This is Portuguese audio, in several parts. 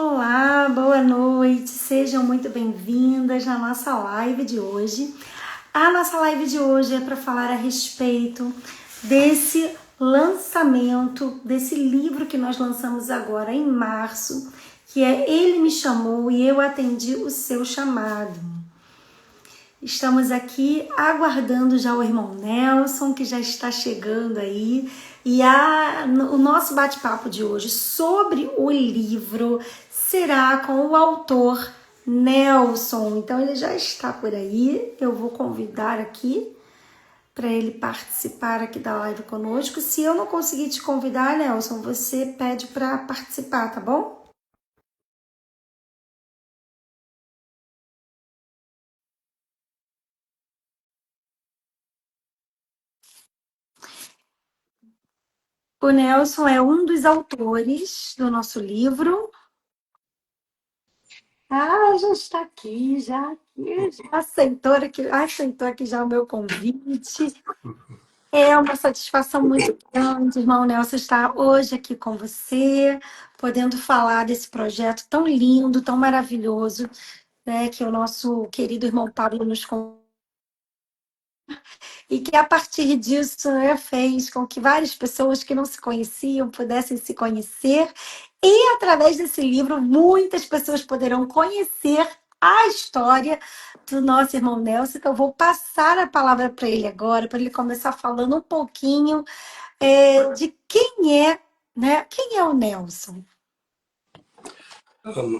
Olá, boa noite, sejam muito bem-vindas na nossa live de hoje. A nossa live de hoje é para falar a respeito desse lançamento, desse livro que nós lançamos agora em março, que é Ele Me Chamou e Eu Atendi o Seu Chamado. Estamos aqui aguardando já o irmão Nelson, que já está chegando aí. E o nosso bate-papo de hoje sobre o livro será com o autor Nelson. Então ele já está por aí. Eu vou convidar aqui para ele participar aqui da live conosco. Se eu não conseguir te convidar, Nelson, você pede para participar, tá bom? O Nelson é um dos autores do nosso livro. Ah, já está aqui, já aceitou aqui já o meu convite. É uma satisfação muito grande, irmão Nelson, estar hoje aqui com você, podendo falar desse projeto tão lindo, tão maravilhoso, né, que o nosso querido irmão Pablo nos contou. E que a partir disso, né, fez com que várias pessoas que não se conheciam pudessem se conhecer. E através desse livro, muitas pessoas poderão conhecer a história do nosso irmão Nelson. Então, eu vou passar a palavra para ele agora, para ele começar falando um pouquinho de quem é, né? Quem é o Nelson?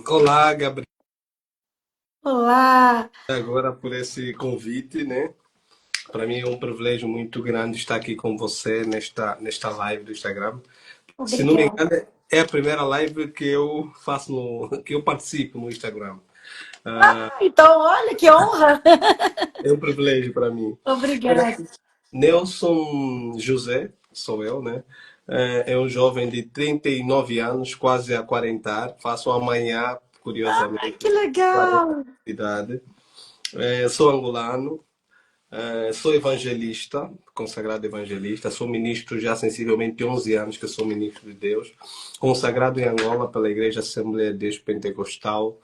Olá, Gabriel, Olá, agora por esse convite, né? Para mim é um privilégio muito grande estar aqui com você nesta live do Instagram. Se não me obrigada. engano, é a primeira live que eu faço que eu participo no Instagram. Então, olha que honra! É um privilégio para mim. Olha, Obrigada. Nelson José, sou eu, né? É um jovem de 39 anos, quase a 40. Faço amanhã, Ai, que curiosamente, 40 legal! de idade. Sou angolano. Sou evangelista, consagrado evangelista, sou ministro já há sensivelmente 11 anos que sou ministro de Deus, consagrado em Angola pela Igreja Assembleia de Deus Pentecostal,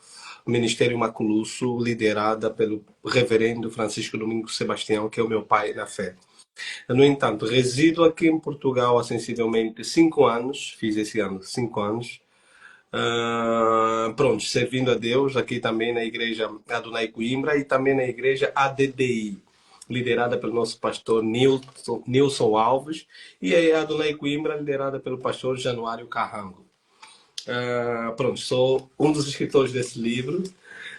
Ministério Maculusso, liderada pelo reverendo Francisco Domingos Sebastião, que é o meu pai na fé. No entanto, resido aqui em Portugal há sensivelmente 5 anos, fiz esse ano 5 anos, pronto, servindo a Deus aqui também na igreja Adonai Coimbra e também na igreja ADDI, liderada pelo nosso pastor Nilson Alves, e a Adonai Coimbra, liderada pelo pastor Januário Carrango. Pronto, sou um dos escritores desse livro.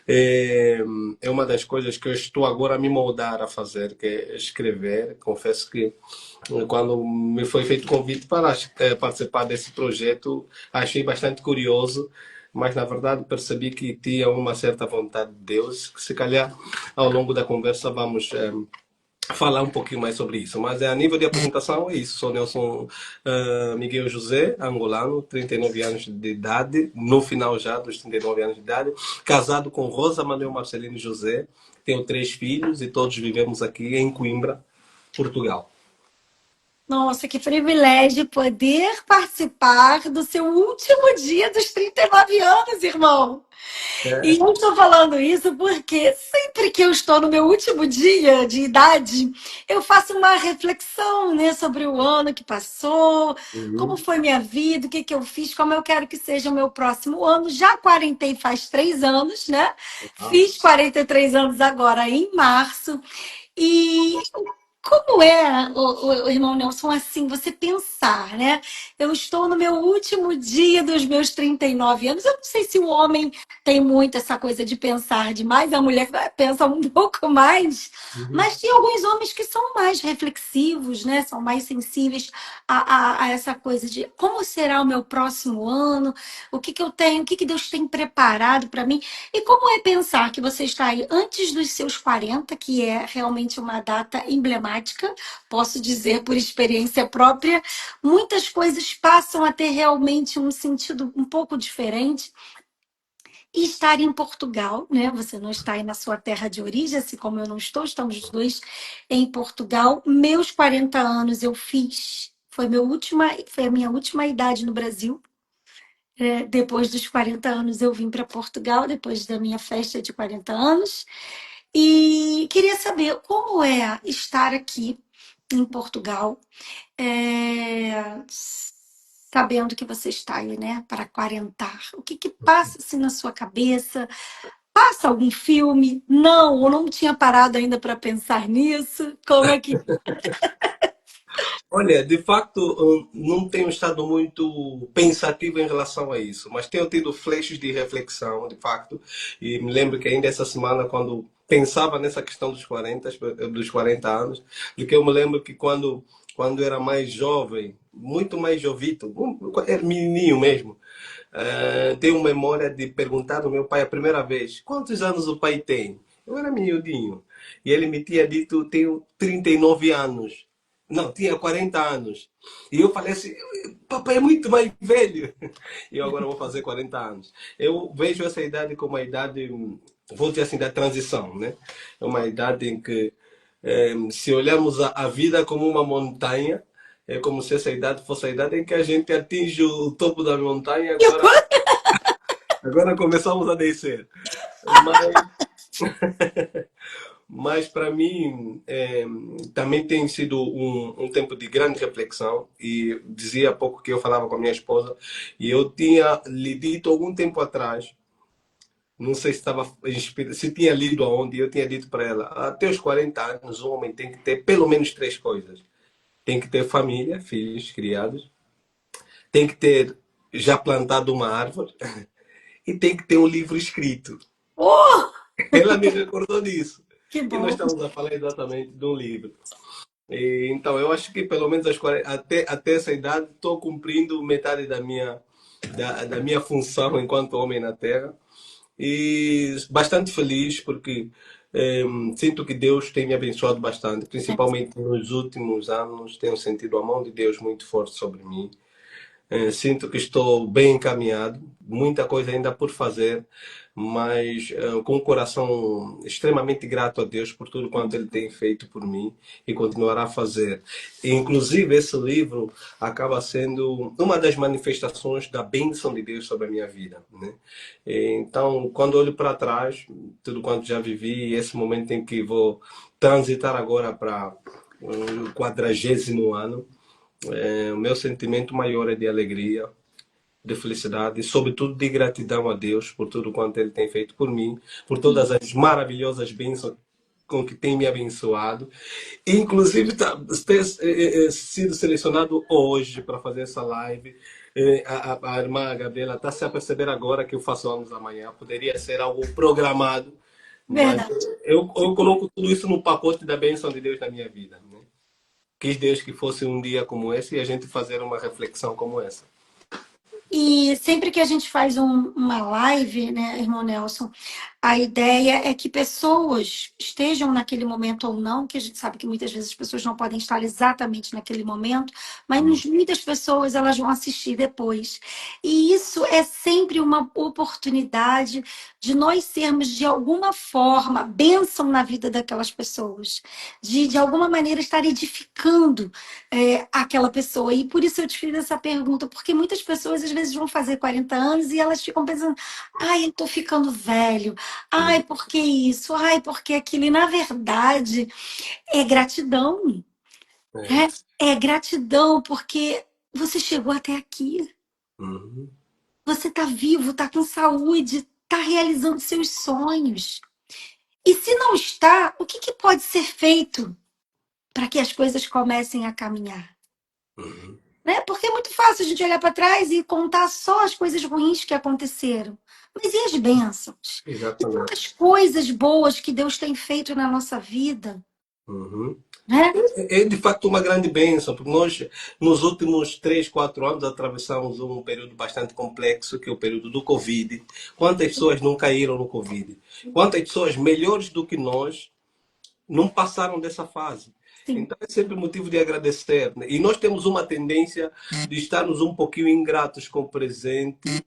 É, é uma das coisas que eu estou agora a me moldar a fazer, que é escrever. Confesso que quando me foi feito o convite para participar desse projeto, achei bastante curioso, mas na verdade percebi que tinha uma certa vontade de Deus, que se calhar ao longo da conversa vamos falar um pouquinho mais sobre isso. Mas a nível de apresentação é isso. Sou Nelson Miguel José, angolano, 39 anos de idade, no final já dos 39 anos de idade, casado com Rosa Manuel Marcelino José, tenho 3 filhos e todos vivemos aqui em Coimbra, Portugal. Nossa, que privilégio poder participar do seu último dia dos 39 anos, irmão. E É. eu estou falando isso porque sempre que eu estou no meu último dia de idade, eu faço uma reflexão, né, sobre o ano que passou, como Uhum. foi minha vida, o que que eu fiz, como eu quero que seja o meu próximo ano. Já quarentei faz 3 anos, né? Ah, Fiz 43 anos agora em março. E como é, o irmão Nelson, assim, você pensar, né? Eu estou no meu último dia dos meus 39 anos. Eu não sei se o homem tem muito essa coisa de pensar demais, a mulher pensa um pouco mais, uhum. mas tem alguns homens que são mais reflexivos, né? São mais sensíveis a essa coisa de como será o meu próximo ano, o que que eu tenho, o que que Deus tem preparado para mim. E como é pensar que você está aí antes dos seus 40, que é realmente uma data emblemática, posso dizer por experiência própria, muitas coisas passam a ter realmente um sentido um pouco diferente. E estar em Portugal, né? Você não está aí na sua terra de origem, assim como eu não estou, estamos os dois em Portugal. Meus 40 anos eu fiz, foi a minha última idade no Brasil. Depois dos 40 anos, eu vim para Portugal, depois da minha festa de 40 anos. E queria saber como é estar aqui em Portugal, é, sabendo que você está aí, né, para quarentar. O que que passa assim na sua cabeça? Passa algum filme? Não, eu não tinha parado ainda para pensar nisso. Como é que... Olha, de facto, não tenho estado muito pensativo em relação a isso, mas tenho tido flashes de reflexão, de facto, e me lembro que ainda essa semana, quando pensava nessa questão dos 40 anos, porque eu me lembro que quando era mais jovem, muito mais jovito, era menininho mesmo, tenho memória de perguntar ao meu pai a primeira vez, quantos anos o pai tem? Eu era miudinho. E ele me tinha dito, tenho 39 anos. Não, tinha 40 anos. E eu falei assim, papai é muito mais velho. E eu agora vou fazer 40 anos. Eu vejo essa idade como uma idade, vou dizer assim, da transição, né? É uma idade em que, se olharmos a vida como uma montanha, é como se essa idade fosse a idade em que a gente atinge o topo da montanha, agora começamos a descer. Mas Mas para mim também tem sido um tempo de grande reflexão e dizia há pouco que eu falava com a minha esposa e eu tinha lhe dito algum tempo atrás, não sei se estava se tinha lido aonde, eu tinha dito para ela, até os 40 anos o homem tem que ter pelo menos três coisas. Tem que ter família, filhos, criados, tem que ter já plantado uma árvore e tem que ter um livro escrito. Oh, Ela me recordou disso. que E nós bom! estamos a falar exatamente de um livro. Então, eu acho que pelo menos até essa idade estou cumprindo metade da minha função enquanto homem na Terra. E bastante feliz porque sinto que Deus tem me abençoado bastante, principalmente nos últimos anos. Tenho sentido a mão de Deus muito forte sobre mim. Sinto que estou bem encaminhado, muita coisa ainda por fazer, mas com o coração extremamente grato a Deus por tudo quanto Ele tem feito por mim e continuará a fazer. E, inclusive, esse livro acaba sendo uma das manifestações da bênção de Deus sobre a minha vida, né? Então, quando olho para trás, tudo quanto já vivi, esse momento em que vou transitar agora para o 40º ano, o meu sentimento maior é de alegria, de felicidade e, sobretudo, de gratidão a Deus por tudo quanto Ele tem feito por mim, por todas as maravilhosas bênçãos com que tem me abençoado. Inclusive, ter sido selecionado hoje para fazer essa live. A irmã Gabriela está se a perceber agora que eu faço anos amanhã. Poderia ser algo programado, mas Verdade. eu coloco tudo isso no pacote da bênção de Deus na minha vida, né? Quis Deus que fosse um dia como esse e a gente fazer uma reflexão como essa. E sempre que a gente faz uma live, né, irmão Nelson, a ideia é que pessoas estejam naquele momento ou não, que a gente sabe que muitas vezes as pessoas não podem estar exatamente naquele momento, mas Hum, muitas pessoas elas vão assistir depois. E isso é sempre uma oportunidade de nós sermos, de alguma forma, bênção na vida daquelas pessoas, de alguma maneira estar edificando aquela pessoa. E por isso eu te fiz essa pergunta, porque muitas pessoas às vezes vão fazer 40 anos e elas ficam pensando, ai, eu tô ficando velho, ai, hum, por que isso? Ai, por que aquilo? E na verdade é gratidão, é, né? É gratidão porque você chegou até aqui. uhum, Você está vivo, está com saúde, está realizando seus sonhos. E se não está, o que que pode ser feito para que as coisas comecem a caminhar? uhum, Né? Porque é muito fácil a gente olhar para trás e contar só as coisas ruins que aconteceram. Mas e as bênçãos? E exatamente. tantas coisas boas que Deus tem feito na nossa vida, Uhum. né? É de facto uma grande bênção, porque nós, nos últimos 3, 4 anos, atravessamos um período bastante complexo, que é o período do Covid. Quantas pessoas não caíram no Covid? Quantas pessoas melhores do que nós não passaram dessa fase? Sim. Então é sempre motivo de agradecer, né? E nós temos uma tendência de estarmos um pouquinho ingratos com o presente.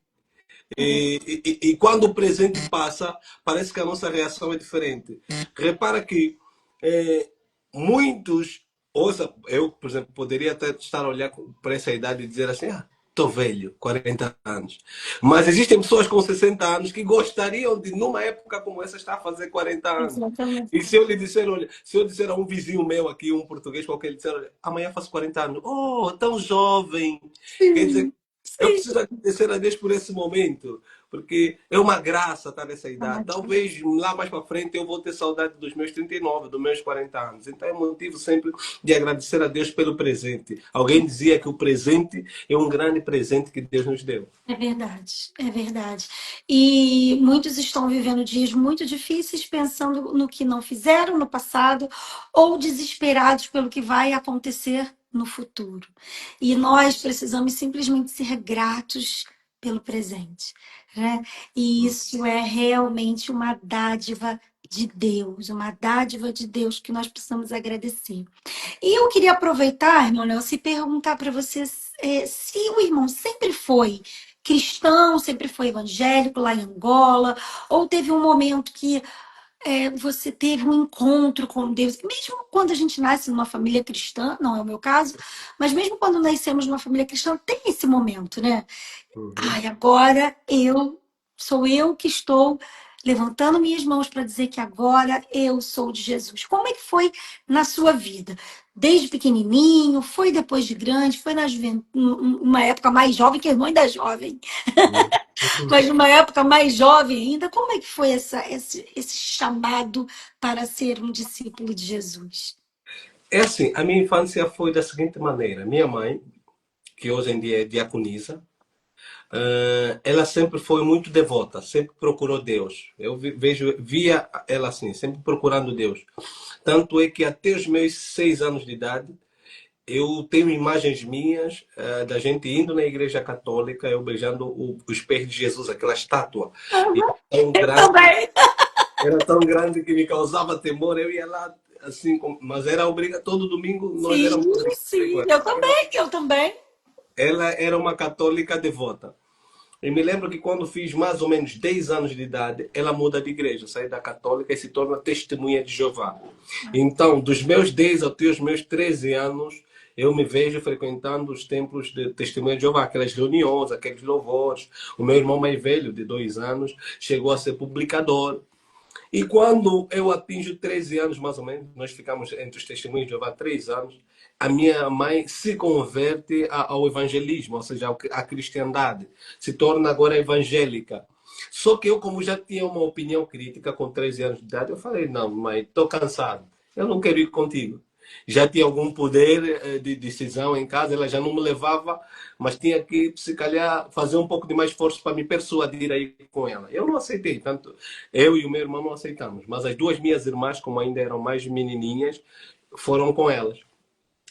E quando o presente passa, parece que a nossa reação é diferente. Repara que é, muitos, ouça, eu, por exemplo, poderia até estar a olhar para essa idade e dizer assim: estou velho, 40 anos. Mas existem pessoas com 60 anos que gostariam de, numa época como essa, estar a fazer 40 anos. Exatamente. E se eu lhe disser, olha, se eu disser a um vizinho meu aqui, um português qualquer, ele disser, olha, amanhã faço 40 anos. Oh, tão jovem. Quer dizer, Sim, eu sim. preciso agradecer a Deus por esse momento, porque é uma graça estar nessa idade. Ótimo. Talvez lá mais para frente eu vou ter saudade dos meus 39, dos meus 40 anos. Então é motivo sempre de agradecer a Deus pelo presente. Alguém dizia que o presente é um grande presente que Deus nos deu. É verdade, é verdade. E muitos estão vivendo dias muito difíceis, pensando no que não fizeram no passado ou desesperados pelo que vai acontecer no futuro. E nós precisamos simplesmente ser gratos pelo presente, né? E isso é realmente uma dádiva de Deus que nós precisamos agradecer. E eu queria aproveitar, irmão Léo, se perguntar para você se o irmão sempre foi cristão, sempre foi evangélico lá em Angola, ou teve um momento que você teve um encontro com Deus, mesmo quando a gente nasce numa família cristã, não é o meu caso, mas mesmo quando nascemos numa família cristã, tem esse momento, né? Uhum. Ai, agora sou eu que estou levantando minhas mãos para dizer que agora eu sou de Jesus. Como é que foi na sua vida? Desde pequenininho, foi depois de grande, foi na juventude, uma época mais jovem, que é irmã ainda é jovem, Uhum. mas numa época mais jovem ainda, como é que foi esse chamado para ser um discípulo de Jesus? É assim, a minha infância foi da seguinte maneira. Minha mãe, que hoje em dia é diaconisa, ela sempre foi muito devota, sempre procurou Deus. Eu via ela assim, sempre procurando Deus. Tanto é que até os meus 6 anos de idade, eu tenho imagens minhas da gente indo na igreja católica, eu beijando os pés de Jesus, aquela estátua. E Uhum. tão Eu grande, também. era tão grande que me causava temor. Eu ia lá, assim, mas era obrigatório. Todo domingo nós Sim, éramos obrigados. sim, eu também, eu também. Ela era uma católica devota. E me lembro que quando fiz mais ou menos 10 anos de idade, ela muda de igreja, sai da católica e se torna testemunha de Jeová. Então, dos meus 10 até os meus 13 anos, eu me vejo frequentando os templos de testemunha de Jeová, aquelas reuniões, aqueles louvores. O meu irmão mais velho, de 2 anos, chegou a ser publicador. E quando eu atinjo 13 anos, mais ou menos, nós ficamos entre os testemunhos de Jeová 3 anos, a minha mãe se converte ao evangelismo, ou seja, à cristandade. Se torna agora evangélica. Só que eu, como já tinha uma opinião crítica com 13 anos de idade, eu falei, não, mãe, estou cansado. Eu não quero ir contigo. Já tinha algum poder de decisão em casa, ela já não me levava, mas tinha que, se calhar, fazer um pouco de mais esforço para me persuadir a ir com ela. Eu não aceitei, tanto eu e o meu irmão não aceitamos, mas as duas minhas irmãs, como ainda eram mais menininhas, foram com elas.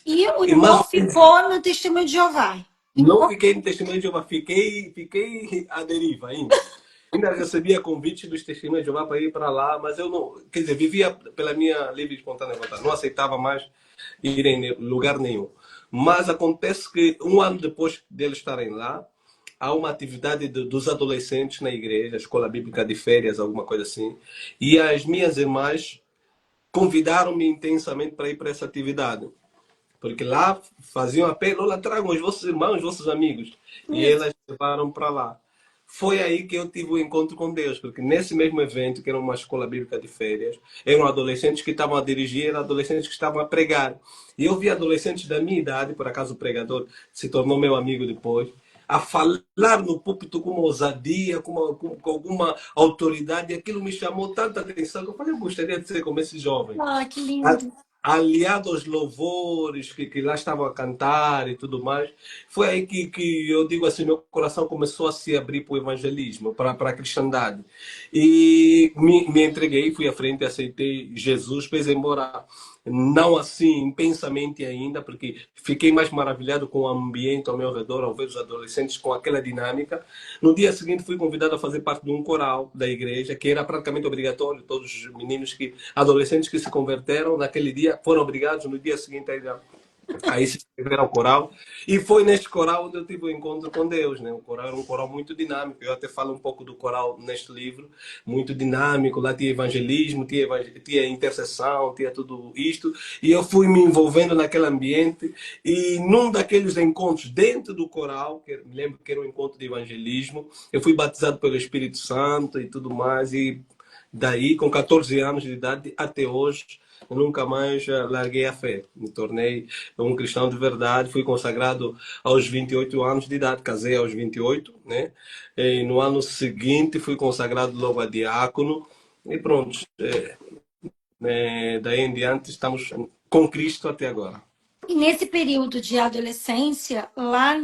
E o E mais irmão ou menos, ficou no Testemunho de Jeová. não Ficou? fiquei no testemunho de Jeová, fiquei à deriva ainda. Ainda recebia convite dos testemunhos de Jeová para ir para lá, mas eu não, quer dizer, vivia pela minha livre e espontânea vontade, não aceitava mais ir em lugar nenhum. Mas acontece que um ano depois deles estarem lá, há uma atividade dos adolescentes na igreja, escola bíblica de férias, alguma coisa assim, e as minhas irmãs convidaram-me intensamente para ir para essa atividade. Porque lá faziam apelo, lá tragam os vossos irmãos, os vossos amigos. E Isso. elas levaram para lá. Foi aí que eu tive o encontro com Deus, porque nesse mesmo evento, que era uma escola bíblica de férias, eram adolescentes que estavam a dirigir, eram adolescentes que estavam a pregar. E eu vi adolescentes da minha idade, por acaso o pregador se tornou meu amigo depois, a falar no púlpito com uma ousadia, com alguma autoridade, e aquilo me chamou tanta atenção que eu falei, eu gostaria de ser como esses jovens. Ah, que A- lindo. Aliado aos louvores que lá estavam a cantar e tudo mais, foi aí que eu digo assim, meu coração começou a se abrir para o evangelismo, para a cristandade. E me entreguei, fui à frente, aceitei Jesus, fez embora não assim intensamente ainda, porque fiquei mais maravilhado com o ambiente ao meu redor, ao ver os adolescentes com aquela dinâmica. No dia seguinte fui convidado a fazer parte de um coral da igreja, que era praticamente obrigatório, todos os meninos adolescentes que se converteram naquele dia foram obrigados no dia seguinte a ir Aí se inscreveram ao coral. E foi neste coral onde eu tive o encontro com Deus, né? O coral era um coral muito dinâmico. Eu até falo um pouco do coral neste livro. Muito dinâmico. Lá tinha evangelismo, tinha intercessão, tinha tudo isto. E eu fui me envolvendo naquele ambiente. E num daqueles encontros dentro do coral, que me lembro que era um encontro de evangelismo, eu fui batizado pelo Espírito Santo e tudo mais. E daí, com 14 anos de idade, até hoje, eu nunca mais larguei a fé. Me tornei um cristão de verdade. Fui consagrado aos 28 anos de idade. Casei aos 28, né? E no ano seguinte fui consagrado logo a diácono. E pronto. Daí em diante estamos com Cristo até agora. E nesse período de adolescência, lá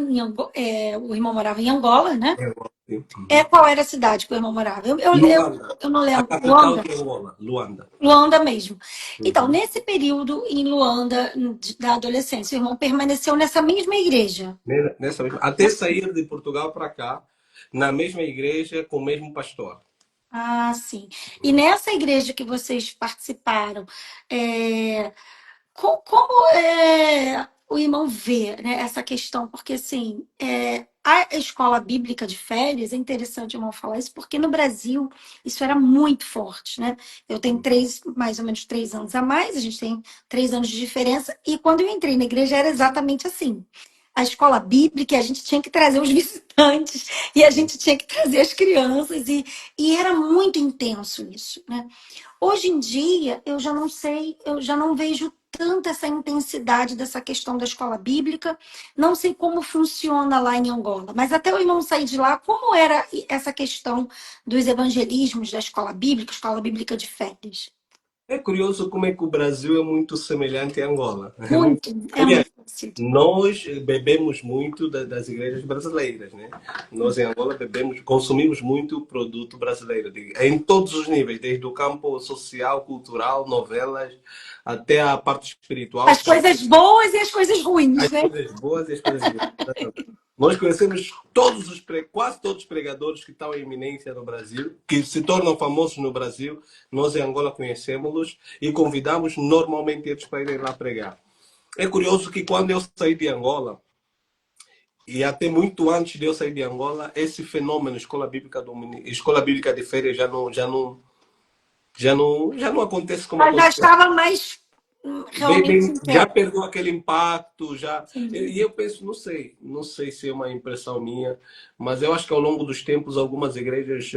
o irmão morava em Angola, né? Qual era a cidade que o irmão morava? Luanda. Eu não A lembro. capital Luanda? de Angola, Luanda. Luanda mesmo. Então, Uhum. nesse período em Luanda, da adolescência, o irmão permaneceu nessa mesma igreja. Nessa mesma, até sair de Portugal para cá, na mesma igreja, com o mesmo pastor. Ah, sim. E nessa igreja que vocês participaram, é, como o irmão vê, né, essa questão? Porque, assim, a escola bíblica de férias, é interessante o irmão falar isso, porque no Brasil isso era muito forte, né? Eu tenho mais ou menos 3 anos a mais, a gente tem 3 anos de diferença, e quando eu entrei na igreja era exatamente assim. A escola bíblica, a gente tinha que trazer os visitantes, e a gente tinha que trazer as crianças, e era muito intenso isso, né? Hoje em dia, eu já não sei, eu já não vejo tanta essa intensidade dessa questão da escola bíblica. Não sei como funciona lá em Angola, mas até o irmão sair de lá, como era essa questão dos evangelismos da escola bíblica de férias? É curioso como é que o Brasil é muito semelhante a Angola. Muito, é Aliás, muito parecido. nós bebemos muito das igrejas brasileiras, né? Nós em Angola bebemos, consumimos muito produto brasileiro, em todos os níveis, desde o campo social, cultural, novelas, até a parte espiritual. As coisas boas e as coisas ruins, As né? coisas boas e as coisas ruins. Nós conhecemos quase todos os pregadores que estão em eminência no Brasil, que se tornam famosos no Brasil. Nós em Angola conhecemos-los e convidamos normalmente eles para irem lá pregar. É curioso que quando eu saí de Angola, e até muito antes de eu sair de Angola, esse fenômeno escola bíblica de férias já não acontece como Mas já acontecia. estava mais realmente Já intenso. perdeu aquele impacto, já. E Entendi. eu penso, não sei se é uma impressão minha, mas eu acho que ao longo dos tempos algumas igrejas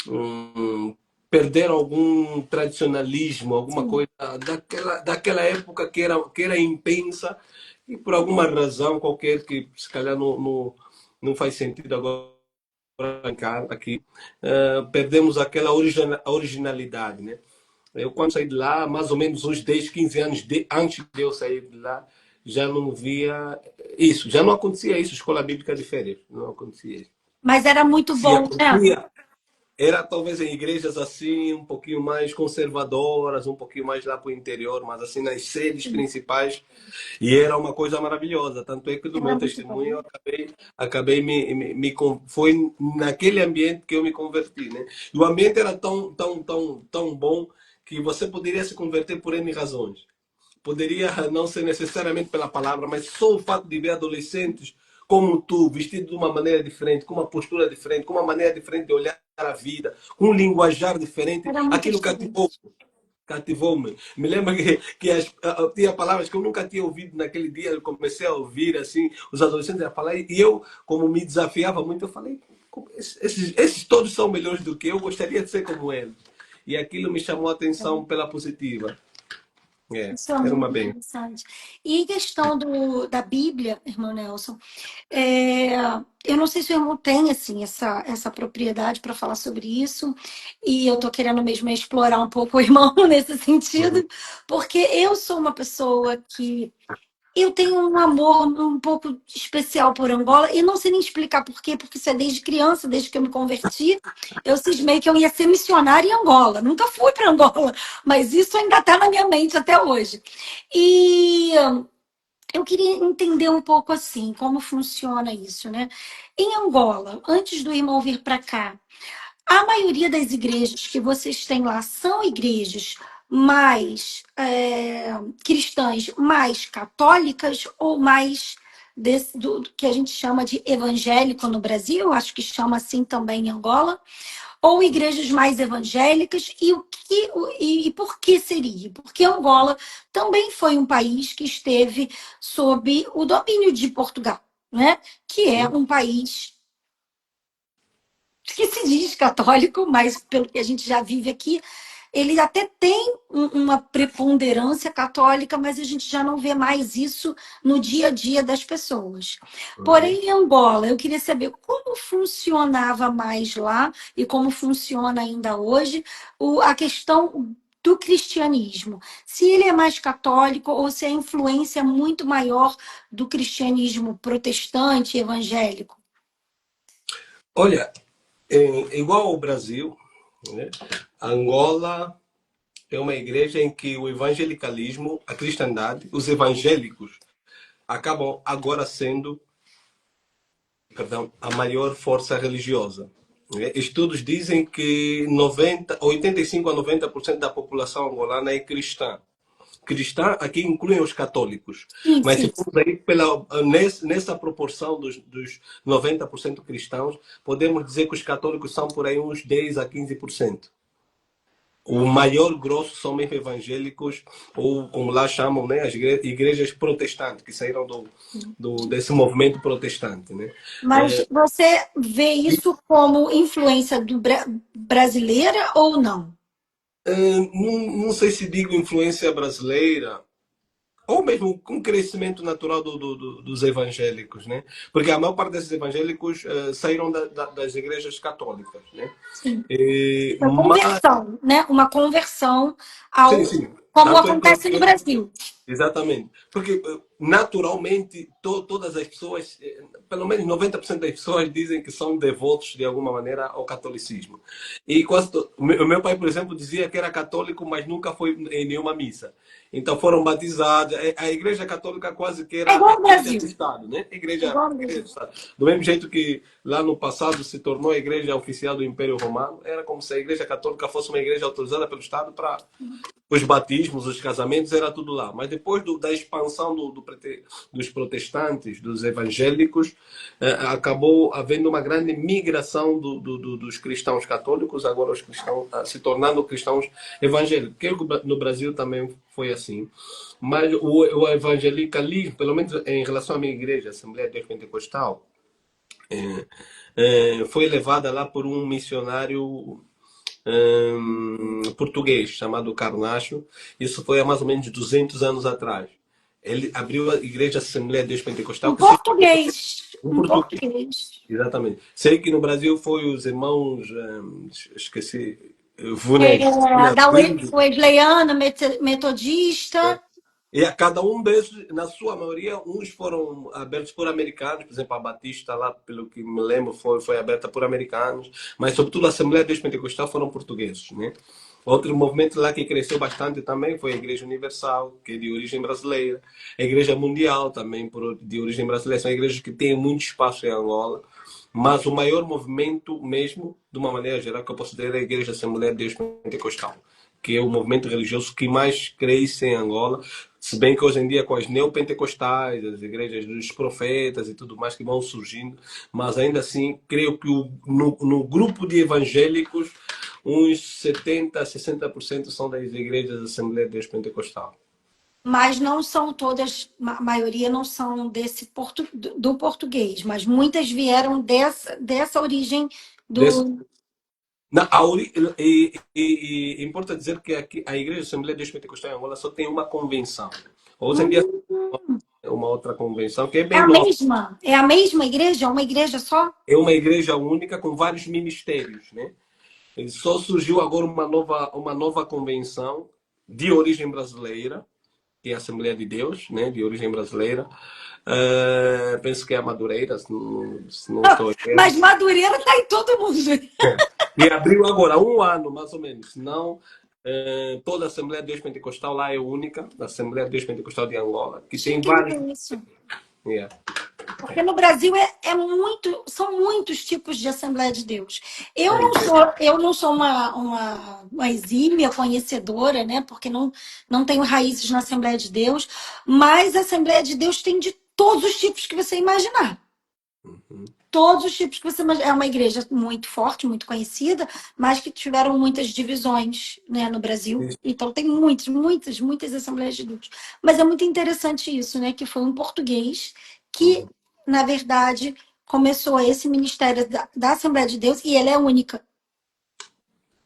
hum, perderam algum tradicionalismo, alguma Sim. coisa daquela época que era intensa e por alguma razão qualquer que se calhar não faz sentido agora aqui, perdemos aquela originalidade, né? Eu, quando saí de lá, mais ou menos uns 10, 15 anos antes de eu sair de lá, já não via isso. Já não acontecia isso, escola bíblica de férias. Não acontecia isso. Mas era muito Se bom, né? acontecia, era talvez em igrejas assim, um pouquinho mais conservadoras, um pouquinho mais lá para o interior, mas assim nas sedes principais. E era uma coisa maravilhosa. Tanto é que do Era meu muito testemunho bom. eu acabei foi naquele ambiente que eu me converti, né? E o ambiente era tão bom que você poderia se converter por N razões. Poderia não ser necessariamente pela palavra, mas só o fato de ver adolescentes como tu, vestido de uma maneira diferente, com uma postura diferente, com uma maneira diferente de olhar a vida, com um linguajar diferente, Era muito aquilo cativou. diferente. Cativou-me. Me lembro que tinha palavras que eu nunca tinha ouvido naquele dia. Eu comecei a ouvir assim os adolescentes a falar e eu, como me desafiava muito, eu falei: esses todos são melhores do que eu. Gostaria de ser como eles. E aquilo me chamou a atenção pela positiva. Isso é Era muito uma bem. interessante. E questão da Bíblia, irmão Nelson, é, eu não sei se o irmão tem assim, essa propriedade para falar sobre isso, e eu tô querendo mesmo explorar um pouco o irmão nesse Uhum. sentido, porque eu sou uma pessoa que eu tenho um amor um pouco especial por Angola e não sei nem explicar por quê, porque isso é desde criança, desde que eu me converti. Eu cismei que eu ia ser missionária em Angola. Nunca fui para Angola, mas isso ainda está na minha mente até hoje. E eu queria entender um pouco assim, como funciona isso, né? Em Angola, antes do irmão vir para cá, a maioria das igrejas que vocês têm lá são igrejas mais cristãs mais católicas ou mais do que a gente chama de evangélico no Brasil, acho que chama assim também em Angola, ou igrejas mais evangélicas, e por que seria? Porque Angola também foi um país que esteve sob o domínio de Portugal, né? Que é Sim. um país que se diz católico, mas pelo que a gente já vive aqui, ele até tem uma preponderância católica, mas a gente já não vê mais isso no dia a dia das pessoas. Uhum. Porém, em Angola, eu queria saber como funcionava mais lá e como funciona ainda hoje a questão do cristianismo. Se ele é mais católico ou se a influência é muito maior do cristianismo protestante e evangélico. Olha, igual ao Brasil, né? Angola é uma igreja em que o evangelicalismo, a cristandade, os evangélicos acabam agora sendo, perdão, a maior força religiosa. Né? Estudos dizem que 85 a 90% da população angolana é cristã. Cristã aqui incluem os católicos. Sim, Mas se sim. formos aí nessa proporção dos 90% cristãos, podemos dizer que os católicos são por aí uns 10 a 15%. O maior grosso são mesmo evangélicos, ou como lá chamam, né, as igrejas protestantes, que saíram desse movimento protestante. Né? Mas você vê isso como influência brasileira ou não? Não sei se digo influência brasileira, ou mesmo com crescimento natural dos evangélicos, né? Porque a maior parte desses evangélicos saíram das igrejas católicas, né? Sim. Uma Mas, conversão, né? Uma conversão sim, ao sim. como Tanto é acontece no Brasil. exatamente. Porque, naturalmente, todas as pessoas, pelo menos 90% das pessoas dizem que são devotos, de alguma maneira, ao catolicismo. E o meu pai, por exemplo, dizia que era católico, mas nunca foi em nenhuma missa. Então foram batizados. A Igreja Católica quase que É era igual a ao Igreja Brasil. do Estado, né? É Igreja, igual ao igreja do Brasil. Estado. Do mesmo jeito que lá no passado se tornou a Igreja Oficial do Império Romano, era como se a Igreja Católica fosse uma igreja autorizada pelo Estado para os batismos, os casamentos, era tudo lá. Mas depois da expansão dos protestantes, dos evangélicos, acabou havendo uma grande migração dos cristãos católicos, agora os cristãos se tornando cristãos evangélicos. Que no Brasil também foi assim. Mas o evangelicalismo, pelo menos em relação à minha igreja, Assembleia de Deus Pentecostal, foi levada lá por um missionário português chamado Carnacho. Isso foi há mais ou menos 200 anos atrás. Ele abriu a Igreja Assembleia de Deus Pentecostal, Um que se português. um Um português. português. Exatamente. Sei que no Brasil foi os irmãos, esqueci, É, Vuneville, Wesleyana, metodista. e a cada um desses, na sua maioria, uns foram abertos por americanos, por exemplo, a Batista lá, pelo que me lembro, foi aberta por americanos, mas sobretudo a Assembleia de Deus Pentecostal foram portugueses, né? Outro movimento lá que cresceu bastante também foi a Igreja Universal, que é de origem brasileira. A Igreja Mundial, também de origem brasileira. São igrejas que têm muito espaço em Angola. Mas o maior movimento mesmo, de uma maneira geral, que eu posso dizer, é a Igreja Assembleia de Deus Pentecostal, que é o movimento religioso que mais cresce em Angola. Se bem que hoje em dia, com as neopentecostais, as igrejas dos profetas e tudo mais que vão surgindo, mas ainda assim, creio que no grupo de evangélicos, uns 70, 60% são das igrejas da Assembleia de Deus Pentecostal. Mas não são todas, a maioria não são do português, mas muitas vieram dessa origem Desse, do. importa dizer que aqui, a Igreja Assembleia de Deus Pentecostal em Angola só tem uma convenção. Hoje em dia, Hum, uma outra convenção que é é bem a nova. mesma? É a mesma igreja? Uma igreja só? É uma igreja única com vários ministérios, né? E só surgiu agora uma nova convenção de origem brasileira, que é a Assembleia de Deus, né? De origem brasileira. Penso que é a Madureira, se não estou errado. Mas Madureira está em todo mundo. E abriu agora há um ano, mais ou menos. Senão, toda a Assembleia de Deus Pentecostal lá é única, a Assembleia de Deus Pentecostal de Angola, que tem Chique vários. isso. Yeah. Porque no Brasil são muitos tipos de Assembleia de Deus. Eu não sou uma exímia conhecedora, né? Porque não tenho raízes na Assembleia de Deus, mas a Assembleia de Deus tem de todos os tipos que você imaginar. Uhum. Todos os tipos que você imaginar. É uma igreja muito forte, muito conhecida, mas que tiveram muitas divisões, né, no Brasil. Isso. Então tem muitas Assembleias de Deus. Mas é muito interessante isso, né? Que foi um português que, Uhum. na verdade, começou esse ministério da Assembleia de Deus e ele é única.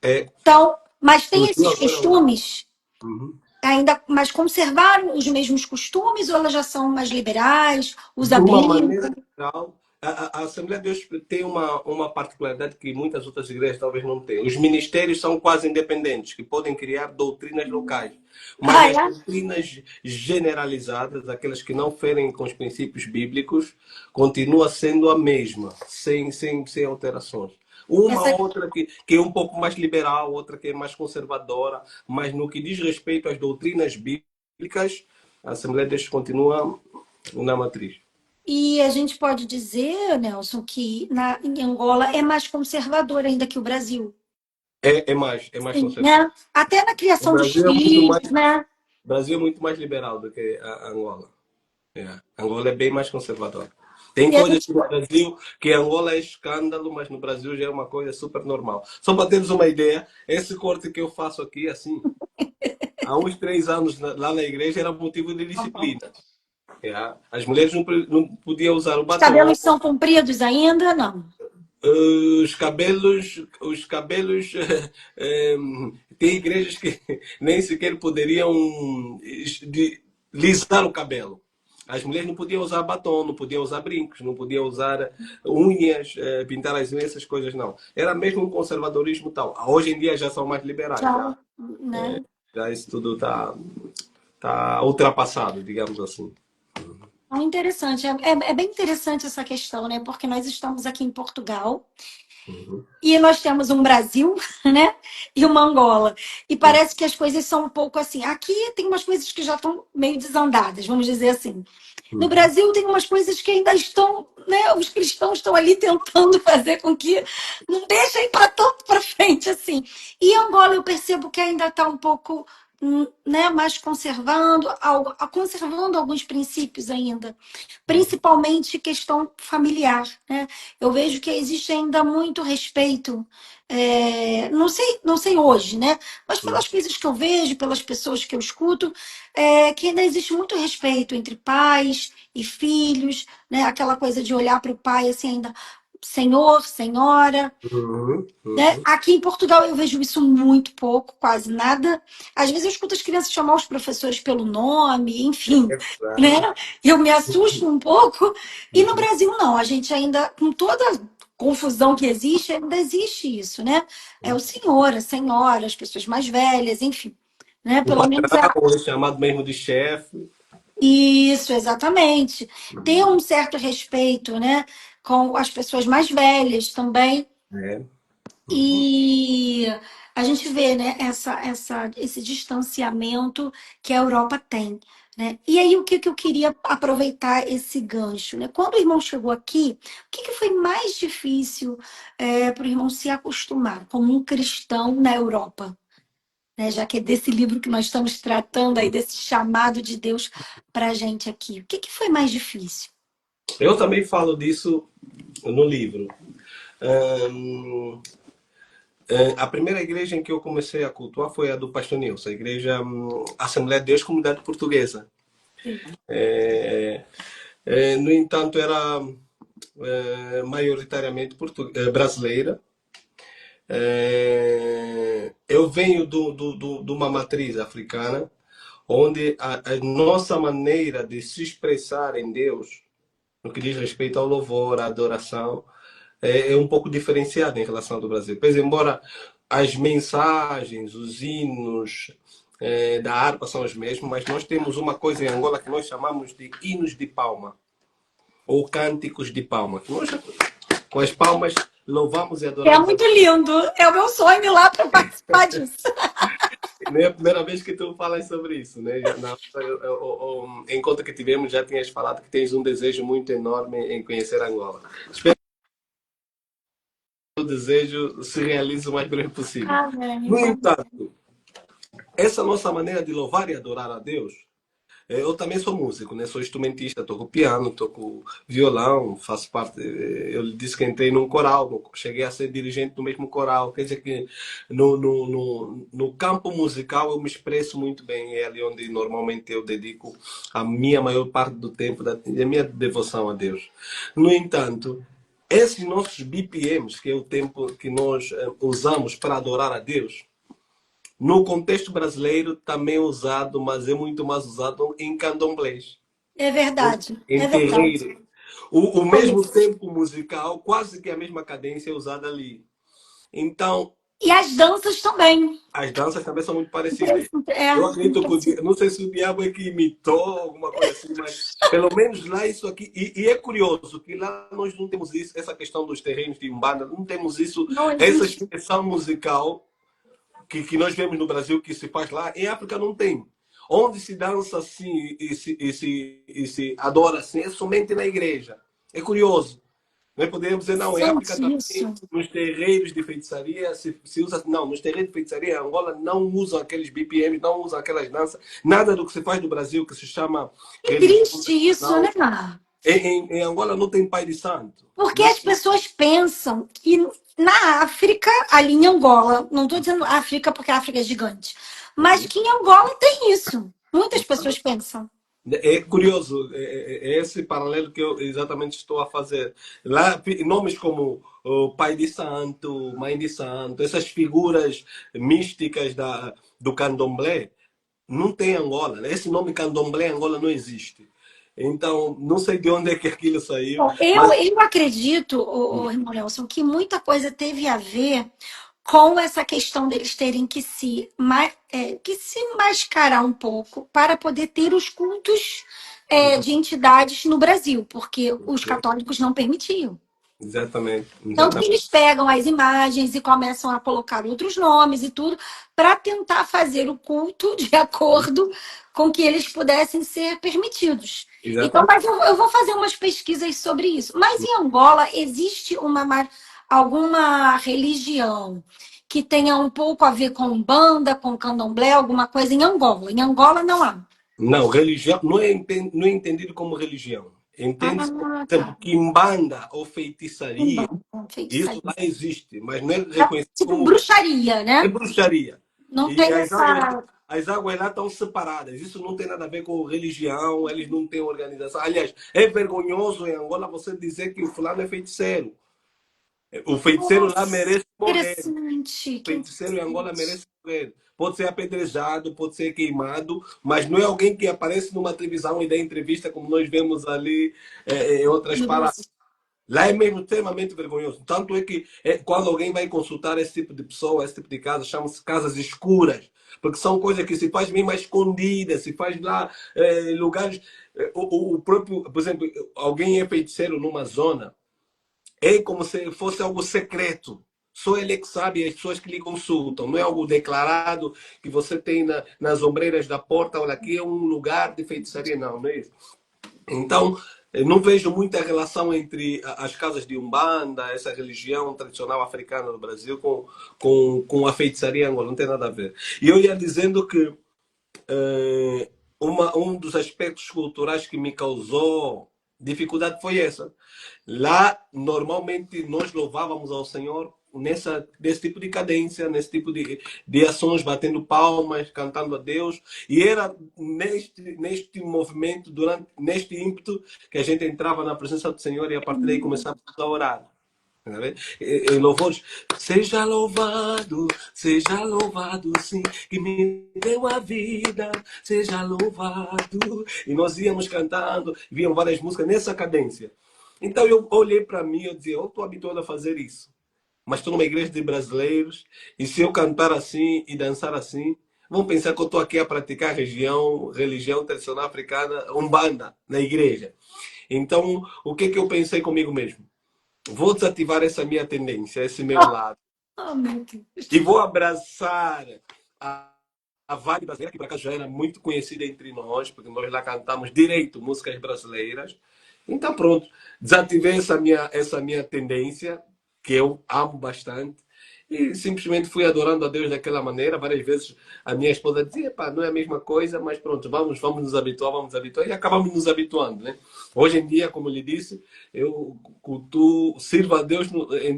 É, Então, mas tem surgiu esses agora um. costumes Uhum. ainda, mas conservaram os mesmos costumes ou elas já são mais liberais, usa De uma Bíblia? maneira geral, a Assembleia de Deus tem uma particularidade que muitas outras igrejas talvez não tenham. Os ministérios são quase independentes, que podem criar doutrinas locais. Mas Ah, as é? doutrinas generalizadas, aquelas que não ferem com os princípios bíblicos, continua sendo a mesma, sem alterações. Uma Essa outra que é um pouco mais liberal, outra que é mais conservadora, mas no que diz respeito às doutrinas bíblicas, a Assembleia de Deus continua na matriz. E a gente pode dizer, Nelson, que em Angola é mais conservador ainda que o Brasil. É mais Sim, conservador. né? Até na O criação dos Brasil é muito mais, filhos, né? o Brasil é muito mais liberal do que a Angola. Angola é bem mais conservadora. Tem E a coisas gente, no Brasil que Angola é escândalo, mas no Brasil já é uma coisa super normal. Só para teres uma ideia, esse corte que eu faço aqui, assim, há uns 3 anos lá na igreja era motivo de disciplina. As mulheres não podiam usar o os batom. cabelos são compridos ainda? Não. Os cabelos tem igrejas que nem sequer poderiam lisar o cabelo. As mulheres não podiam usar batom, não podiam usar brincos, não podiam usar unhas, pintar as unhas, essas coisas não. Era mesmo um conservadorismo tal. Hoje em dia já são mais liberais, já, Já, né? já isso tudo tá ultrapassado, digamos assim. É interessante. É bem interessante essa questão, né? Porque nós estamos aqui em Portugal. Uhum, E nós temos um Brasil, né? E uma Angola. E uhum, parece que as coisas são um pouco assim. Aqui tem umas coisas que já estão meio desandadas, vamos dizer assim. No uhum, Brasil tem umas coisas que ainda estão, né? Os cristãos estão ali tentando fazer com que não deixem para tanto para frente assim. E Angola eu percebo que ainda está um pouco, né? Mais conservando alguns princípios ainda, uhum, principalmente questão familiar, né? Eu vejo que existe ainda muito respeito. Não sei hoje, né? Mas uhum, pelas coisas que eu vejo, pelas pessoas que eu escuto, que ainda existe muito respeito entre pais e filhos, né? Aquela coisa de olhar para o pai assim ainda, senhor, senhora, uhum, né? uhum. Aqui em Portugal eu vejo isso muito pouco, quase nada. Às vezes eu escuto as crianças chamar os professores pelo nome, enfim, né? Exato. Eu me assusto um pouco. E no Uhum. Brasil não, a gente ainda, com toda a confusão que existe, ainda existe isso, né? É o senhor, a senhora, as pessoas mais velhas, enfim, né? O Pelo menos é patrão é chamado mesmo de chefe. isso, exatamente. Ter um certo respeito, né, com as pessoas mais velhas também. É. Uhum. E a gente vê, né, esse distanciamento que a Europa tem, né? E aí, o que, que eu queria aproveitar esse gancho, né? Quando o irmão chegou aqui, o que, que foi mais difícil para o irmão se acostumar como um cristão na Europa, né? Já que é desse livro que nós estamos tratando aí, desse chamado de Deus para a gente aqui. O que, que foi mais difícil? Eu também falo disso no livro. Ahn, a primeira igreja em que eu comecei a cultuar foi a do Pastor Nilson, a igreja Assembleia de Deus Comunidade Portuguesa. É, no entanto, era maioritariamente brasileira. Eu venho de uma matriz africana, onde a nossa maneira de se expressar em Deus, no que diz respeito ao louvor, à adoração, é um pouco diferenciada em relação ao do Brasil. Pois, embora as mensagens, os hinos da harpa são os mesmos, mas nós temos uma coisa em Angola que nós chamamos de hinos de palma, ou cânticos de palma. Que nós, com as palmas, louvamos e É adoramos a muito Deus. lindo. É o meu sonho ir lá para participar disso. não é a primeira vez que tu falas sobre isso, né? Já, o encontro que tivemos já tinhas falado que tens um desejo muito enorme em conhecer Angola. Espero que o desejo se realize o mais breve possível. Amém. No entanto, essa nossa maneira de louvar e adorar a Deus. Eu também sou músico, né? Sou instrumentista, toco piano, toco violão, faço parte. Eu disse que entrei num coral, cheguei a ser dirigente do mesmo coral. Quer dizer que no campo musical eu me expresso muito bem. É ali onde normalmente eu dedico a minha maior parte do tempo da minha devoção a Deus. No entanto, esses nossos BPMs, que é o tempo que nós usamos para adorar a Deus, no contexto brasileiro também é usado, mas é muito mais usado em candomblés, É verdade, é em verdade. terreiro. O mesmo tempo musical, quase que a mesma cadência é usada ali. Então, E as danças também. as danças também são muito parecidas. É, Eu acredito que, não sei se o diabo é que imitou alguma coisa assim, mas pelo menos lá isso aqui. E é curioso que lá nós não temos isso, essa questão dos terrenos de Umbanda, não temos isso, não essa existe. expressão musical que nós vemos no Brasil que se faz lá, em África não tem. Onde se dança assim e se adora assim é somente na igreja. É curioso. Nós podemos dizer, não, em África Sente também, isso. nos terreiros de feitiçaria, se usa. Não, nos terreiros de feitiçaria, Angola não usam aqueles BPMs, não usam aquelas danças, nada do que se faz no Brasil, que se chama Que religião triste isso, né, tradicional. Mar? Em Angola não tem pai de santo. Porque Não, as pessoas pensam que na África, ali em Angola, não estou dizendo África porque a África é gigante, mas que em Angola tem isso. Muitas pessoas pensam. é curioso, é esse paralelo que eu exatamente estou a fazer. Lá, nomes como o Pai de Santo, Mãe de Santo, essas figuras místicas do candomblé, não tem em Angola, né? Esse nome candomblé em Angola não existe. Então, não sei de onde é que aquilo saiu, Bom, eu acredito, o irmão Nelson, que muita coisa teve a ver com essa questão deles terem que se mascarar um pouco para poder ter os cultos de entidades no Brasil, porque os católicos não permitiam. exatamente, Tanto que exatamente, eles pegam as imagens e começam a colocar outros nomes e tudo, para tentar fazer o culto de acordo com que eles pudessem ser permitidos. Então, exatamente. mas eu vou fazer umas pesquisas sobre isso. Mas em Angola existe alguma religião que tenha um pouco a ver com Umbanda, com Candomblé, alguma coisa em Angola. Em Angola não há. Não, religião não é entendido como religião. Entende-se, por Ah, exemplo, tá. quimbanda ou feitiçaria, Umbanda, isso feitiçaria. lá existe, mas não é reconhecido Tipo como bruxaria, é né? bruxaria. Não E tem essa. as águas lá estão separadas. Isso não tem nada a ver com religião, eles não têm organização. Aliás, é vergonhoso em Angola você dizer que o fulano é feiticeiro. O feiticeiro lá Nossa, merece morrer. interessante. O Que feiticeiro em Angola interessante. merece morrer. Pode ser apedrejado, pode ser queimado, mas não é alguém que aparece numa televisão e dá entrevista como nós vemos ali em outras No paradas. Brasil. Lá é mesmo extremamente vergonhoso. Tanto é que quando alguém vai consultar esse tipo de pessoa, esse tipo de casa, chama-se casas escuras. Porque são coisas que se faz mesmo à escondida, se faz lá lugares. O próprio, por exemplo, alguém é feiticeiro numa zona, é como se fosse algo secreto. Só ele é que sabe e as pessoas que lhe consultam. Não é algo declarado que você tem nas ombreiras da porta. Olha, aqui é um lugar de feitiçaria. Não, não é isso. Então, não vejo muita relação entre as casas de Umbanda, essa religião tradicional africana no Brasil, com a feitiçaria angolana. Não tem nada a ver. E eu ia dizendo que um dos aspectos culturais que me causou dificuldade foi essa. Lá, normalmente, nós louvávamos ao Senhor nesse tipo de cadência, nesse tipo de ações, batendo palmas, cantando a Deus. E era neste movimento, neste ímpeto, que a gente entrava na presença do Senhor e a partir daí começava a orar. Em louvores, seja louvado, sim, que me deu a vida, seja louvado. E nós íamos cantando, viam várias músicas nessa cadência. Então eu olhei para mim e dizia, eu estou habituado a fazer isso, mas estou numa igreja de brasileiros, e se eu cantar assim e dançar assim, vão pensar que eu estou aqui a praticar religião tradicional africana, umbanda, na igreja. Então, o que eu pensei comigo mesmo? Vou desativar essa minha tendência, esse meu lado, Oh, meu Deus. e vou abraçar a Vibe Brasileira, que por acaso já era muito conhecida entre nós, porque nós lá cantamos direito músicas brasileiras. Então, pronto, desativei essa minha tendência, que eu amo bastante, e simplesmente fui adorando a Deus daquela maneira. Várias vezes a minha esposa dizia, pá, não é a mesma coisa, mas pronto, vamos nos habituar, e acabamos nos habituando, né? Hoje em dia, como eu lhe disse, eu cultuo, sirvo a Deus em